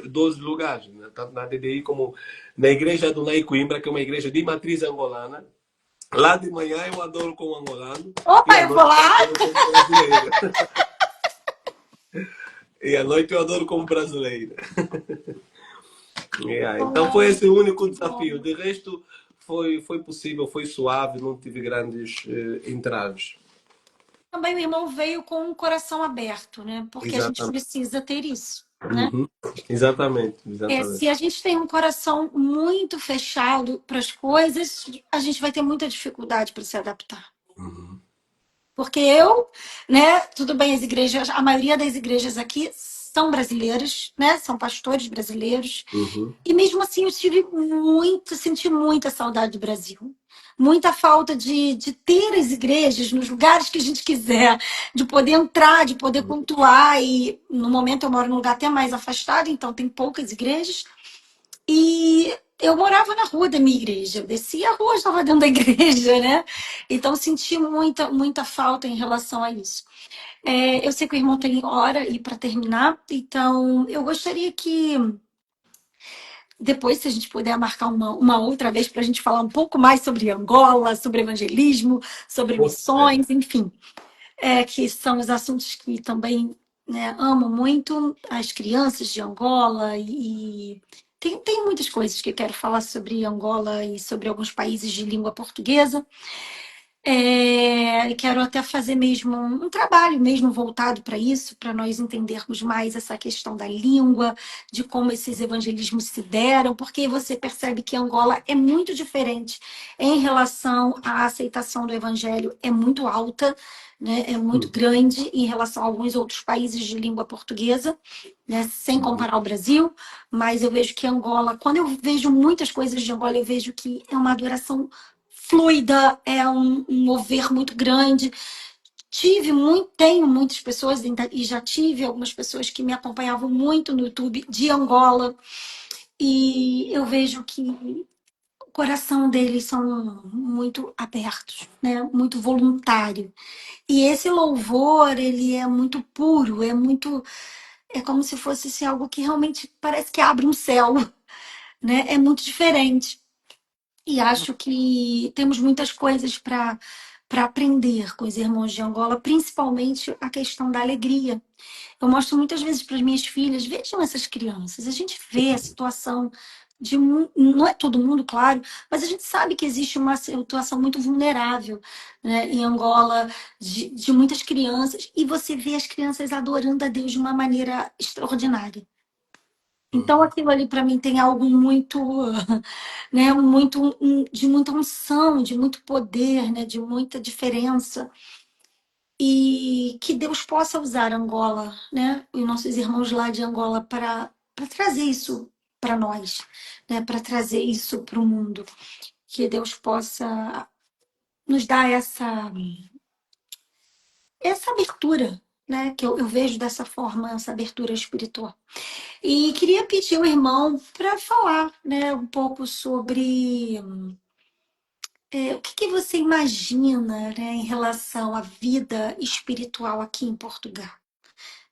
dois lugares, né? Tanto na DDI como na igreja do Ney Coimbra, que é uma igreja de matriz angolana. Lá de manhã eu adoro como angolano e Opa, à eu vou noite eu lá! adoro como brasileiro. E à noite eu adoro como brasileiro. Então foi esse o único desafio. De resto, foi possível, foi suave, não tive grandes entraves. Também o irmão veio com o coração aberto, né? Porque a gente Exatamente. precisa ter isso, né? Uhum. Exatamente, Se exatamente. a gente tem um coração muito fechado para as coisas, a gente vai ter muita dificuldade para se adaptar. Uhum. Porque eu, né, tudo bem, as igrejas, a maioria das igrejas aqui são brasileiras, né? São pastores brasileiros. Uhum. E mesmo assim eu tive muito, senti muita saudade do Brasil. Muita falta de ter as igrejas nos lugares que a gente quiser, de poder entrar, de poder cultuar. E no momento eu moro num lugar até mais afastado, então tem poucas igrejas. E eu morava na rua da minha igreja. Eu descia a rua, estava dentro da igreja, né? Então senti muita, muita falta em relação a isso. Eu sei que o irmão tem hora e para terminar, então eu gostaria que depois, se a gente puder marcar uma outra vez para a gente falar um pouco mais sobre Angola, sobre evangelismo, sobre Com certeza. missões, enfim, que são os assuntos que também, né, amo muito as crianças de Angola e tem muitas coisas que eu quero falar sobre Angola e sobre alguns países de língua portuguesa. Quero até fazer mesmo um trabalho mesmo voltado para isso, para nós entendermos mais essa questão da língua, de como esses evangelismos se deram, porque você percebe que Angola é muito diferente em relação à aceitação do evangelho, é muito alta, né? É muito Uhum. grande em relação a alguns outros países de língua portuguesa, né? Sem Uhum. comparar o Brasil, mas eu vejo que Angola, quando eu vejo muitas coisas de Angola, eu vejo que é uma adoração fluida, é um mover muito grande. Tenho muitas pessoas e já tive algumas pessoas que me acompanhavam muito no YouTube de Angola e eu vejo que o coração deles são muito abertos, né? Muito voluntário. E esse louvor, ele é muito puro, é como se fosse assim, algo que realmente parece que abre um céu, né? É muito diferente. E acho que temos muitas coisas para aprender com os irmãos de Angola, principalmente a questão da alegria. Eu mostro muitas vezes para as minhas filhas, vejam essas crianças, a gente vê a situação não é todo mundo, claro, mas a gente sabe que existe uma situação muito vulnerável, né, em Angola, de muitas crianças, e você vê as crianças adorando a Deus de uma maneira extraordinária. Então, Uhum. aquilo ali para mim tem algo muito, né, de muita unção, de muito poder, né, de muita diferença. E que Deus possa usar Angola, né, e nossos irmãos lá de Angola para trazer isso para nós, né, para trazer isso para o mundo. Que Deus possa nos dar essa abertura, né, que eu vejo dessa forma, essa abertura espiritual. E queria pedir ao irmão para falar, né, um pouco sobre o que que você imagina, né, em relação à vida espiritual aqui em Portugal.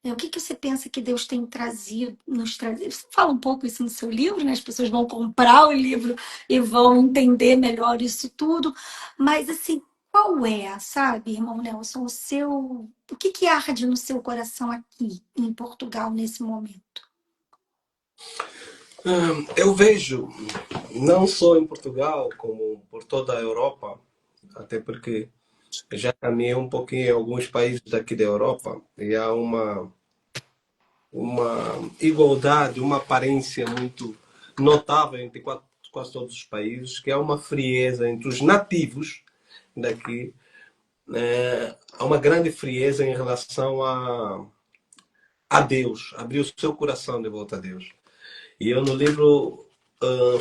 O que que você pensa que Deus tem trazido, nos trazido? Você fala um pouco isso no seu livro, né? As pessoas vão comprar o livro e vão entender melhor isso tudo. Mas, assim, qual é, sabe, irmão Nelson, o que que arde no seu coração aqui em Portugal nesse momento? Eu vejo, não só em Portugal, como por toda a Europa, até porque já caminhei um pouquinho em alguns países daqui da Europa e há uma igualdade, uma aparência muito notável entre quase todos os países, que há uma frieza entre os nativos daqui, há uma grande frieza em relação a Deus, abrir o seu coração de volta a Deus. E eu no livro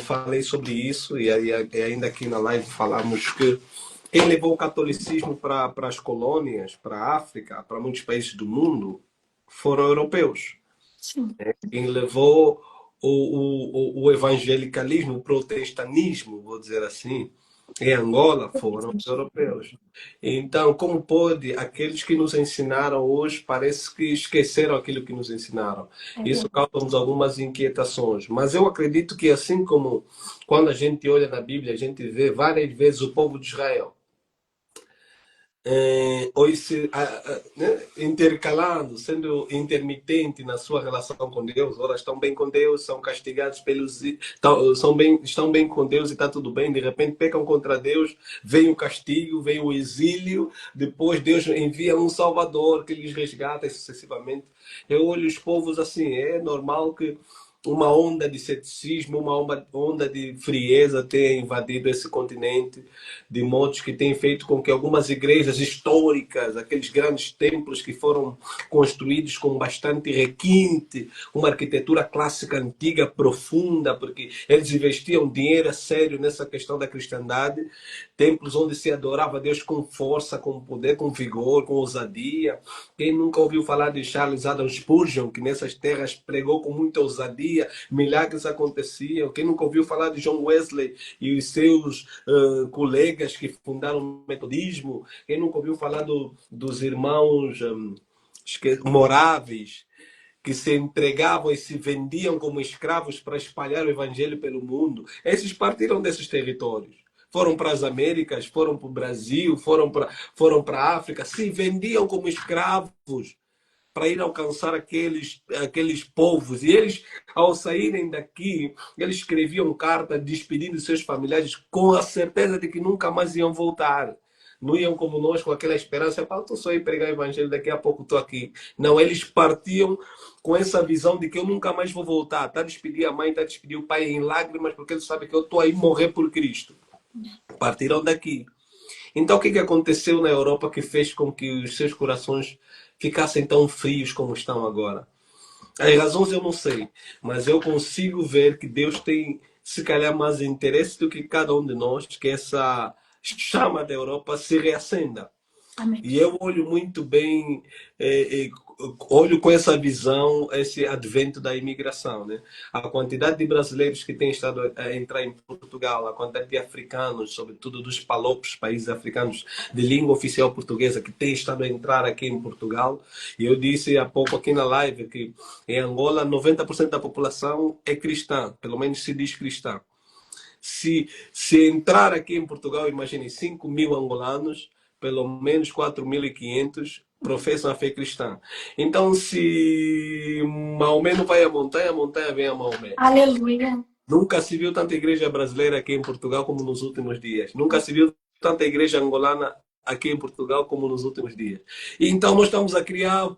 falei sobre isso e ainda aqui na live falamos que quem levou o catolicismo para as colônias, para a África, para muitos países do mundo, foram europeus. Sim. Quem levou o evangelicalismo, o protestantismo, vou dizer assim, em Angola foram os europeus. Então, como pode aqueles que nos ensinaram hoje, parece que esqueceram aquilo que nos ensinaram. É Isso verdade. causa-nos algumas inquietações. Mas eu acredito que, assim como quando a gente olha na Bíblia, a gente vê várias vezes o povo de Israel ou se, né, intercalando, sendo intermitente na sua relação com Deus. Ora estão bem com Deus, são castigados pelos. Estão bem com Deus e está tudo bem. De repente pecam contra Deus, vem o castigo, vem o exílio. Depois Deus envia um Salvador que lhes resgata e sucessivamente. Eu olho os povos assim, é normal que uma onda de ceticismo, uma onda de frieza tenha invadido esse continente, de modos que tem feito com que algumas igrejas históricas, aqueles grandes templos que foram construídos com bastante requinte, uma arquitetura clássica antiga profunda, porque eles investiam dinheiro a sério nessa questão da cristandade, templos onde se adorava a Deus com força, com poder, com vigor, com ousadia. Quem nunca ouviu falar de Charles Adam Spurgeon, que nessas terras pregou com muita ousadia, milagres aconteciam? Quem nunca ouviu falar de John Wesley e os seus colegas que fundaram o metodismo? Quem nunca ouviu falar dos irmãos moráveis, que se entregavam e se vendiam como escravos para espalhar o evangelho pelo mundo? Esses partiram desses territórios. Foram para as Américas, foram para o Brasil, foram para a África, se vendiam como escravos para ir alcançar aqueles povos. E eles, ao saírem daqui, eles escreviam cartas despedindo seus familiares com a certeza de que nunca mais iam voltar. Não iam como nós com aquela esperança, estou só ir pregar o evangelho, daqui a pouco estou aqui. Não, eles partiam com essa visão de que eu nunca mais vou voltar. Está a despedir a mãe, está a despedir o pai em lágrimas, porque eles sabem que eu estou aí morrer por Cristo. Partiram daqui. Então, o que aconteceu na Europa que fez com que os seus corações ficassem tão frios como estão agora? As razões eu não sei, mas eu consigo ver que Deus tem, se calhar, mais interesse do que cada um de nós, que essa chama da Europa se reacenda. Amém. E eu olho muito bem, olho com essa visão, esse advento da imigração, né? A quantidade de brasileiros que têm estado a entrar em Portugal, a quantidade de africanos, sobretudo dos palopes, países africanos de língua oficial portuguesa, que têm estado a entrar aqui em Portugal. E eu disse há pouco aqui na live que em Angola 90% da população é cristã, pelo menos se diz cristã. Se entrar aqui em Portugal, imagine 5 mil angolanos, pelo menos 4.500 professam a fé cristã. Então, se Maomé não vai à montanha, a montanha vem a Maomé. Aleluia. Nunca se viu tanta igreja brasileira aqui em Portugal como nos últimos dias. Nunca se viu tanta igreja angolana aqui em Portugal como nos últimos dias. E então, nós estamos a criar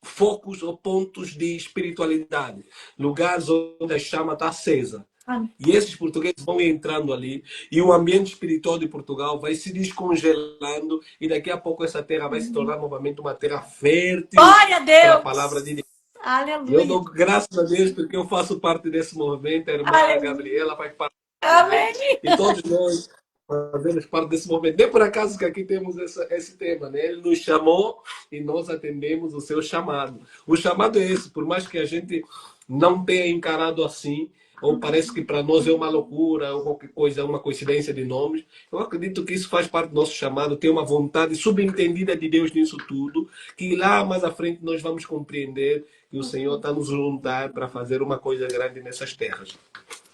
focos ou pontos de espiritualidade, lugares onde a chama está acesa. Amém. E esses portugueses vão entrando ali e o ambiente espiritual de Portugal vai se descongelando e daqui a pouco essa terra vai se tornar novamente uma terra fértil Glória a para a palavra Deus. de Deus. E eu Aleluia. dou graças a Deus porque eu faço parte desse movimento, a irmã Aleluia. Gabriela faz parte Amém. e todos nós fazemos parte desse movimento. Nem por acaso que aqui temos esse tema, né? Ele nos chamou e nós atendemos o seu chamado. O chamado é esse, por mais que a gente não tenha encarado assim, ou parece que para nós é uma loucura, ou qualquer coisa, é uma coincidência de nomes. Eu acredito que isso faz parte do nosso chamado, ter uma vontade subentendida de Deus nisso tudo, que lá mais à frente nós vamos compreender que o Senhor está nos juntar para fazer uma coisa grande nessas terras.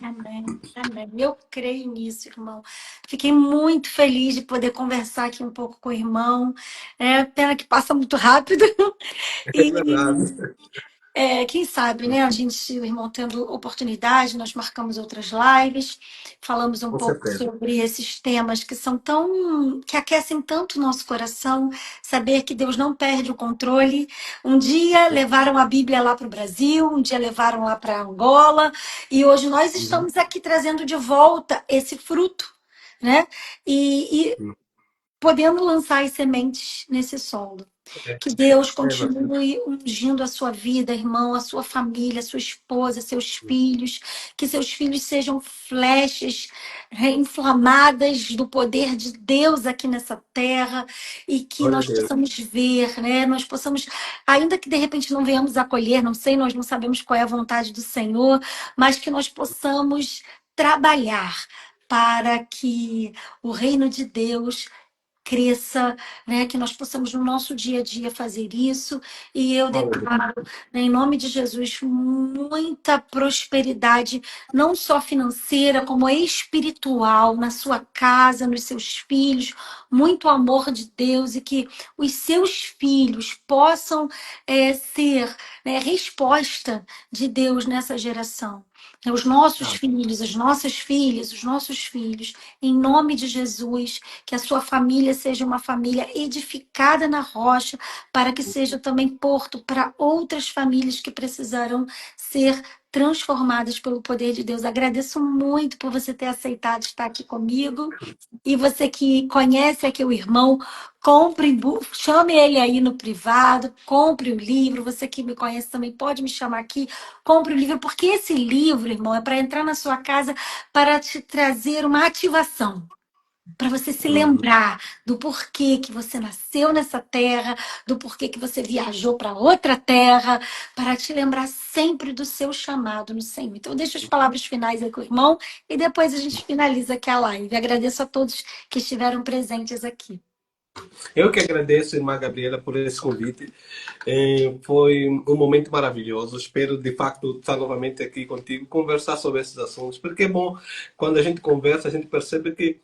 Amém, amém. Eu creio nisso, irmão. Fiquei muito feliz de poder conversar aqui um pouco com o irmão. É pena que passa muito rápido. É verdade, Quem sabe, né? A gente, o irmão tendo oportunidade, nós marcamos outras lives, falamos um com pouco certeza. sobre esses temas que são tão, que aquecem tanto o nosso coração, saber que Deus não perde o controle. Um dia levaram a Bíblia lá para o Brasil, um dia levaram lá para Angola, e hoje nós Uhum. estamos aqui trazendo de volta esse fruto, né? E podendo lançar as sementes nesse solo. É, Que Deus é verdade. continue ungindo a sua vida, irmão, a sua família, a sua esposa, seus filhos. Que seus filhos sejam flechas inflamadas do poder de Deus aqui nessa terra e que Glória a nós Deus. possamos ver, né? Nós possamos, ainda que de repente não venhamos acolher, não sei, nós não sabemos qual é a vontade do Senhor, mas que nós possamos trabalhar para que o reino de Deus cresça, né? Que nós possamos no nosso dia a dia fazer isso. E eu Aleluia. declaro, né, em nome de Jesus, muita prosperidade, não só financeira, como espiritual, na sua casa, nos seus filhos, muito amor de Deus e que os seus filhos possam ser, né, resposta de Deus nessa geração. Os nossos Ah, filhos, as nossas filhas, os nossos filhos, em nome de Jesus, que a sua família seja uma família edificada na rocha, para que seja também porto para outras famílias que precisarão ser transformadas pelo poder de Deus. Agradeço muito por você ter aceitado estar aqui comigo. E você que conhece aqui o irmão, compre, chame ele aí no privado, compre o livro. Você que me conhece também pode me chamar aqui, compre o livro, porque esse livro, irmão, é para entrar na sua casa para te trazer uma ativação para você se uhum. lembrar do porquê que você nasceu nessa terra, do porquê que você viajou para outra terra, para te lembrar sempre do seu chamado no Senhor. Então, deixa as palavras finais aí com o irmão e depois a gente finaliza aqui a live. Agradeço a todos que estiveram presentes aqui. Eu que agradeço, irmã Gabriela, por esse convite. Foi um momento maravilhoso. Espero, de facto, estar novamente aqui contigo, conversar sobre esses assuntos, porque é bom, quando a gente conversa, a gente percebe que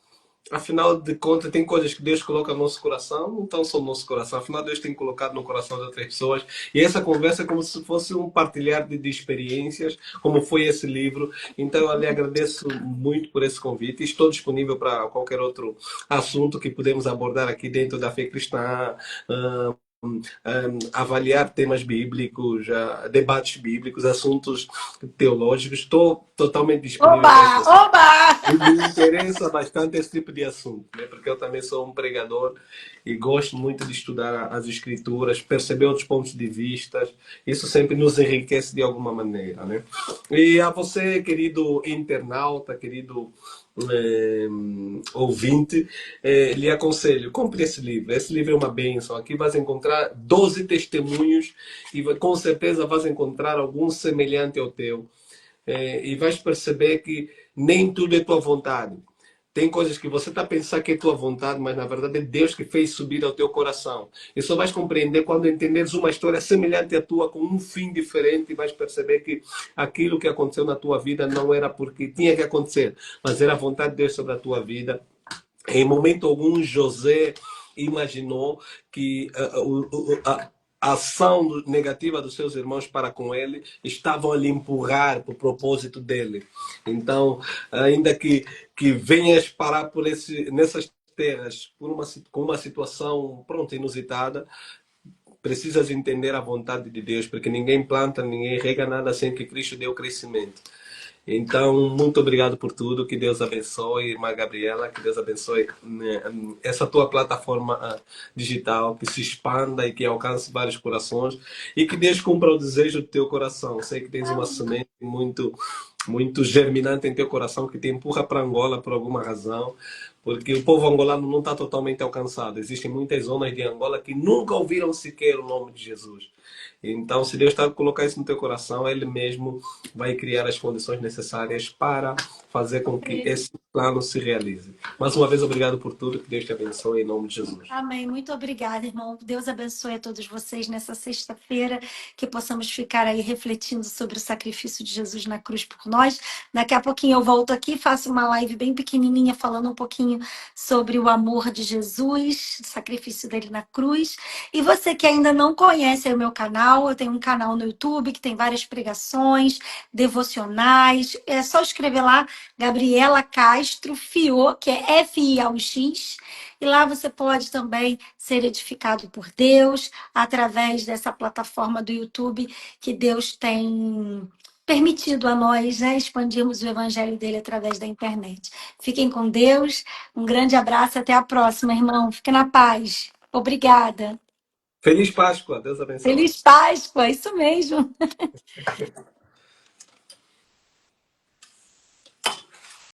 afinal de contas, tem coisas que Deus coloca no nosso coração, não estão só no nosso coração. Afinal, Deus tem colocado no coração de outras pessoas. E essa conversa é como se fosse um partilhar de experiências, como foi esse livro. Então, eu lhe agradeço muito por esse convite. Estou disponível para qualquer outro assunto que podemos abordar aqui dentro da fé cristã. ah, Avaliar temas bíblicos, debates bíblicos, assuntos teológicos. Estou totalmente disponível Oba! para esse assunto. Oba! E me interessa bastante esse tipo de assunto, né? Porque eu também sou um pregador e gosto muito de estudar as escrituras, perceber outros pontos de vista. Isso sempre nos enriquece de alguma maneira, né? E a você, querido internauta, querido eh, ouvinte, lhe aconselho, compre esse livro. Esse livro é uma bênção. Aqui vas encontrar 12 testemunhos e com certeza vas encontrar algum semelhante ao teu. E vais perceber que nem tudo é tua vontade. Tem coisas que você está pensando que é tua vontade, mas na verdade é Deus que fez subir ao teu coração. E só vais compreender quando entenderes uma história semelhante à tua, com um fim diferente, e vais perceber que aquilo que aconteceu na tua vida não era porque tinha que acontecer, mas era a vontade de Deus sobre a tua vida. Em momento algum, José imaginou que a ação negativa dos seus irmãos para com ele estavam a lhe empurrar para o propósito dele. Então, ainda que venhas parar nessas terras com uma situação pronta, inusitada, precisas entender a vontade de Deus, porque ninguém planta, ninguém rega nada sem que Cristo dê o crescimento. Então, muito obrigado por tudo. Que Deus abençoe, irmã Gabriela. Que Deus abençoe, né, essa tua plataforma digital, que se expanda e que alcance vários corações. E que Deus cumpra o desejo do teu coração. Sei que tens uma semente muito germinante em teu coração que te empurra para Angola por alguma razão. Porque o povo angolano não está totalmente alcançado. Existem muitas zonas de Angola que nunca ouviram sequer o nome de Jesus. Então, se Deus está a colocar isso no teu coração, Ele mesmo vai criar as condições necessárias para fazer com que esse plano se realize. Mais uma vez, obrigado por tudo. Que Deus te abençoe em nome de Jesus. Amém. Muito obrigada, irmão. Deus abençoe a todos vocês nessa sexta-feira, que possamos ficar aí refletindo sobre o sacrifício de Jesus na cruz por nós. Daqui a pouquinho eu volto aqui, faço uma live bem pequenininha falando um pouquinho sobre o amor de Jesus, o sacrifício dele na cruz. E você que ainda não conhece o meu canal, eu tenho um canal no YouTube que tem várias pregações, devocionais. É só escrever lá, Gabriela Castro Fio, que é F-I-A-U-X. E lá você pode também ser edificado por Deus através dessa plataforma do YouTube que Deus tem permitido a nós, né, expandirmos o evangelho dele através da internet. Fiquem com Deus. Um grande abraço e até a próxima, irmão. Fique na paz. Obrigada. Feliz Páscoa, Deus abençoe. Feliz Páscoa, isso mesmo.